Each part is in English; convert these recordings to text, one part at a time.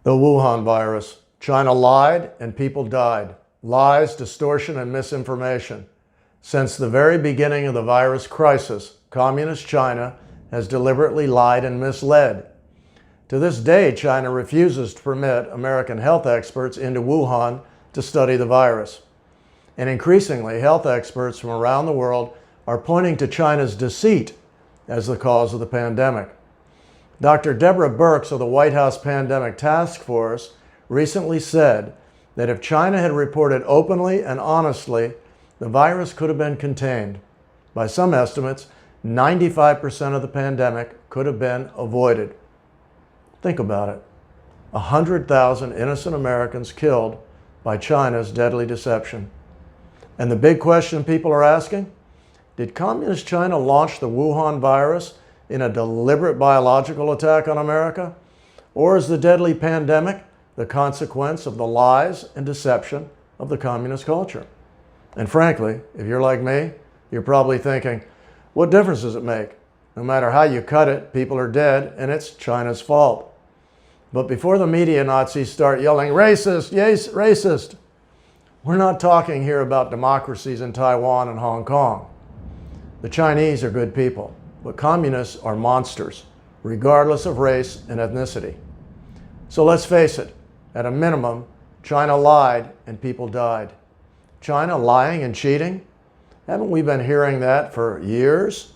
The Wuhan virus. China lied and people died. Lies, distortion, and misinformation. Since the very beginning of the virus crisis, Communist China has deliberately lied and misled. To this day, China refuses to permit American health experts into Wuhan to study the virus. And increasingly, health experts from around the world are pointing to China's deceit as the cause of the pandemic. Dr. Deborah Birx of the White House Pandemic Task Force recently said that if China had reported openly and honestly, the virus could have been contained. By some estimates, 95% of the pandemic could have been avoided. Think about it. 100,000 innocent Americans killed by China's deadly deception. And the big question people are asking, did Communist China launch the Wuhan virus in a deliberate biological attack on America? Or is the deadly pandemic the consequence of the lies and deception of the communist culture? And frankly, if you're like me, you're probably thinking, what difference does it make? No matter how you cut it, people are dead, and it's China's fault. But before the media Nazis start yelling, racist, yes, racist, we're not talking here about democracies in Taiwan and Hong Kong. The Chinese are good people, but communists are monsters, regardless of race and ethnicity. So let's face it, at a minimum, China lied and people died. China lying and cheating? Haven't we been hearing that for years?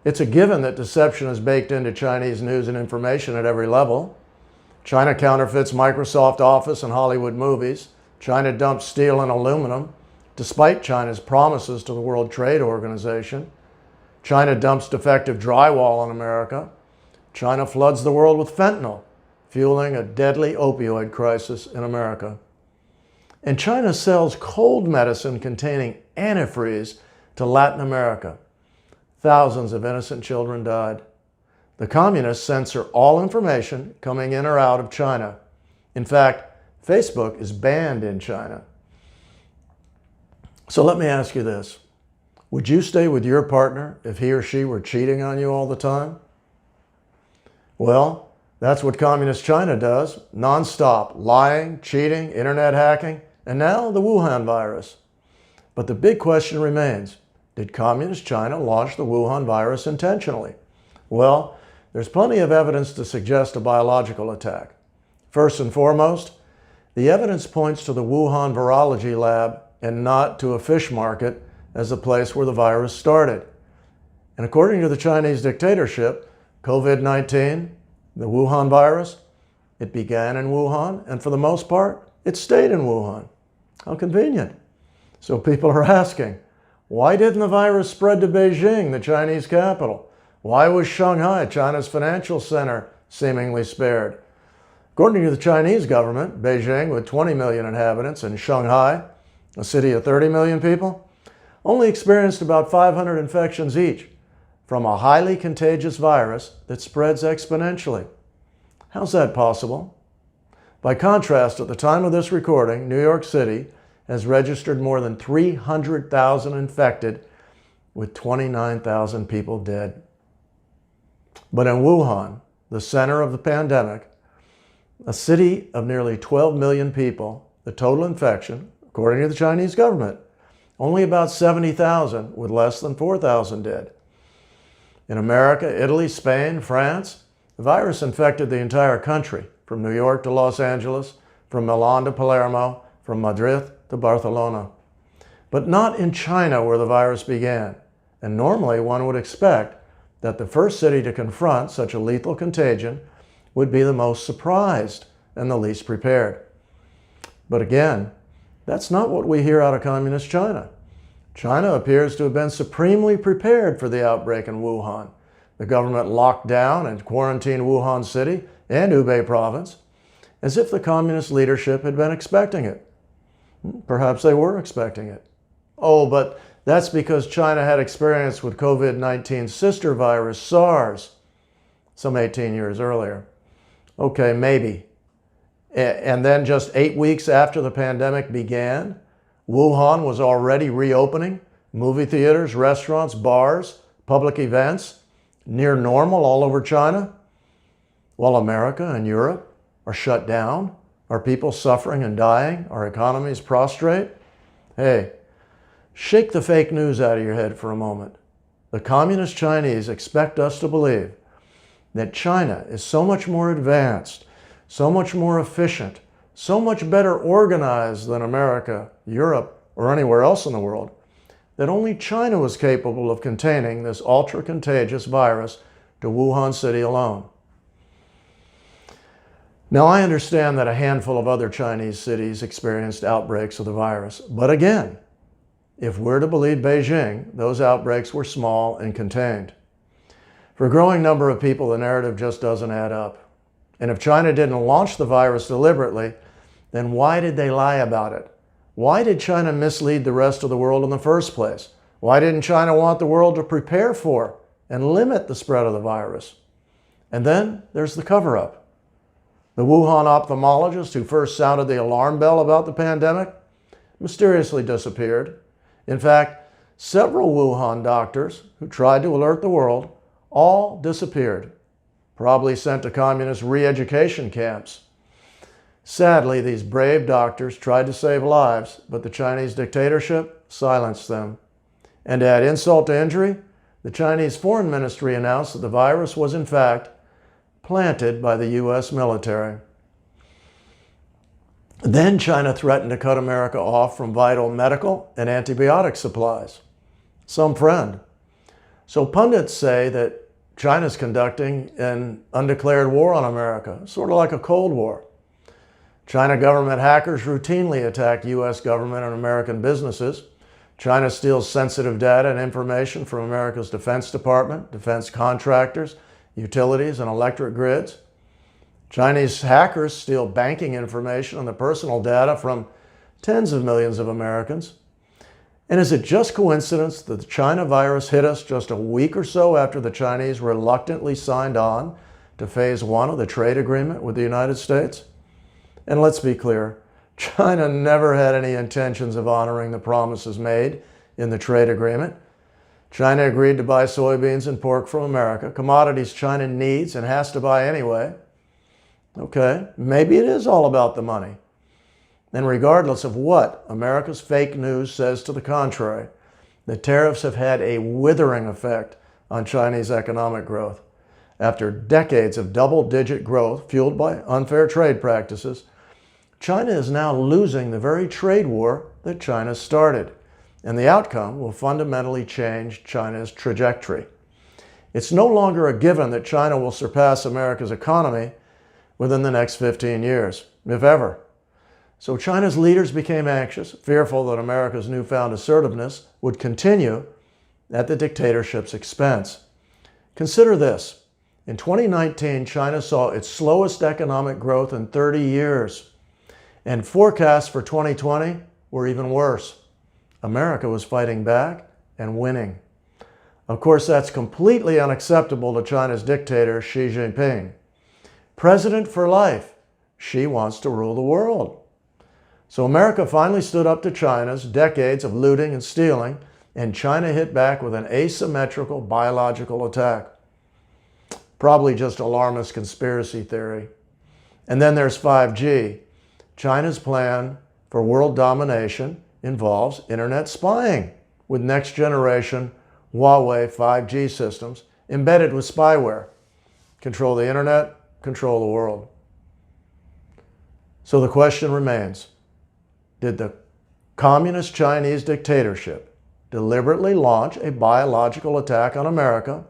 It's a given that deception is baked into Chinese news and information at every level. China counterfeits Microsoft Office and Hollywood movies. China dumps steel and aluminum, despite China's promises to the World Trade Organization. China dumps defective drywall on America. China floods the world with fentanyl, fueling a deadly opioid crisis in America. And China sells cold medicine containing antifreeze to Latin America. Thousands of innocent children died. The communists censor all information coming in or out of China. In fact, Facebook is banned in China. So let me ask you this. Would you stay with your partner if he or she were cheating on you all the time? Well, that's what Communist China does, nonstop, lying, cheating, internet hacking, and now the Wuhan virus. But the big question remains, did Communist China launch the Wuhan virus intentionally? Well, there's plenty of evidence to suggest a biological attack. First and foremost, the evidence points to the Wuhan virology lab and not to a fish market as the place where the virus started. And according to the Chinese dictatorship, COVID-19, the Wuhan virus, it began in Wuhan, and for the most part, it stayed in Wuhan. How convenient. So people are asking, why didn't the virus spread to Beijing, the Chinese capital? Why was Shanghai, China's financial center, seemingly spared? According to the Chinese government, Beijing, with 20 million inhabitants, and Shanghai, a city of 30 million people, only experienced about 500 infections each from a highly contagious virus that spreads exponentially. How's that possible? By contrast, at the time of this recording, New York City has registered more than 300,000 infected with 29,000 people dead. But in Wuhan, the center of the pandemic, a city of nearly 12 million people, the total infection, according to the Chinese government, only about 70,000 with less than 4,000 dead. In America, Italy, Spain, France, the virus infected the entire country, from New York to Los Angeles, from Milan to Palermo, from Madrid to Barcelona. But not in China, where the virus began. And normally one would expect that the first city to confront such a lethal contagion would be the most surprised and the least prepared. But again, that's not what we hear out of Communist China. China appears to have been supremely prepared for the outbreak in Wuhan. The government locked down and quarantined Wuhan City and Hubei province as if the communist leadership had been expecting it. Perhaps they were expecting it. Oh, but that's because China had experience with COVID-19's sister virus, SARS, some 18 years earlier. Okay, maybe. And then just 8 weeks after the pandemic began, Wuhan was already reopening movie theaters, restaurants, bars, public events, near normal all over China, while America and Europe Are shut down? Are people suffering and dying? Are economies prostrate? Hey, shake the fake news out of your head for a moment. The Communist Chinese expect us to believe that China is so much more advanced, so much more efficient, so much better organized than America, Europe, or anywhere else in the world, that only China was capable of containing this ultra-contagious virus to Wuhan City alone. Now, I understand that a handful of other Chinese cities experienced outbreaks of the virus, but again, if we're to believe Beijing, those outbreaks were small and contained. For a growing number of people, the narrative just doesn't add up. And if China didn't launch the virus deliberately, then why did they lie about it? Why did China mislead the rest of the world in the first place? Why didn't China want the world to prepare for and limit the spread of the virus? And then there's the cover-up. The Wuhan ophthalmologist who first sounded the alarm bell about the pandemic mysteriously disappeared. In fact, several Wuhan doctors who tried to alert the world all disappeared, probably sent to communist re-education camps. Sadly, these brave doctors tried to save lives, but the Chinese dictatorship silenced them. And to add insult to injury, the Chinese Foreign Ministry announced that the virus was in fact planted by the U.S. military. Then China threatened to cut America off from vital medical and antibiotic supplies. Some friend. So pundits say that China's conducting an undeclared war on America, sort of like a Cold War. China government hackers routinely attack U.S. government and American businesses. China steals sensitive data and information from America's Defense Department, defense contractors, utilities, and electric grids. Chinese hackers steal banking information and the personal data from tens of millions of Americans. And is it just coincidence that the China virus hit us just a week or so after the Chinese reluctantly signed on to phase 1 of the trade agreement with the United States? And let's be clear, China never had any intentions of honoring the promises made in the trade agreement. China agreed to buy soybeans and pork from America, commodities China needs and has to buy anyway. Okay, maybe it is all about the money. And regardless of what America's fake news says to the contrary, the tariffs have had a withering effect on Chinese economic growth. After decades of double-digit growth fueled by unfair trade practices, China is now losing the very trade war that China started, and the outcome will fundamentally change China's trajectory. It's no longer a given that China will surpass America's economy within the next 15 years, if ever. So China's leaders became anxious, fearful that America's newfound assertiveness would continue at the dictatorship's expense. Consider this. In 2019, China saw its slowest economic growth in 30 years, and forecasts for 2020 were even worse. America was fighting back and winning. Of course, that's completely unacceptable to China's dictator, Xi Jinping. President for life, Xi wants to rule the world. So America finally stood up to China's decades of looting and stealing, and China hit back with an asymmetrical biological attack. Probably just alarmist conspiracy theory. And then there's 5G. China's plan for world domination involves internet spying with next generation Huawei 5G systems embedded with spyware. Control the internet, control the world. So the question remains, did the communist Chinese dictatorship deliberately launch a biological attack on America,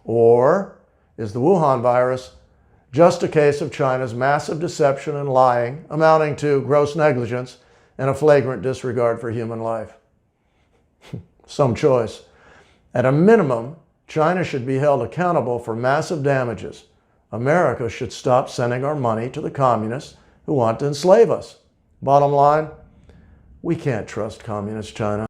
or is the Wuhan virus just a case of China's massive deception and lying amounting to gross negligence and a flagrant disregard for human life? Some choice. At a minimum, China should be held accountable for massive damages. America should stop sending our money to the communists who want to enslave us. Bottom line, we can't trust communist China.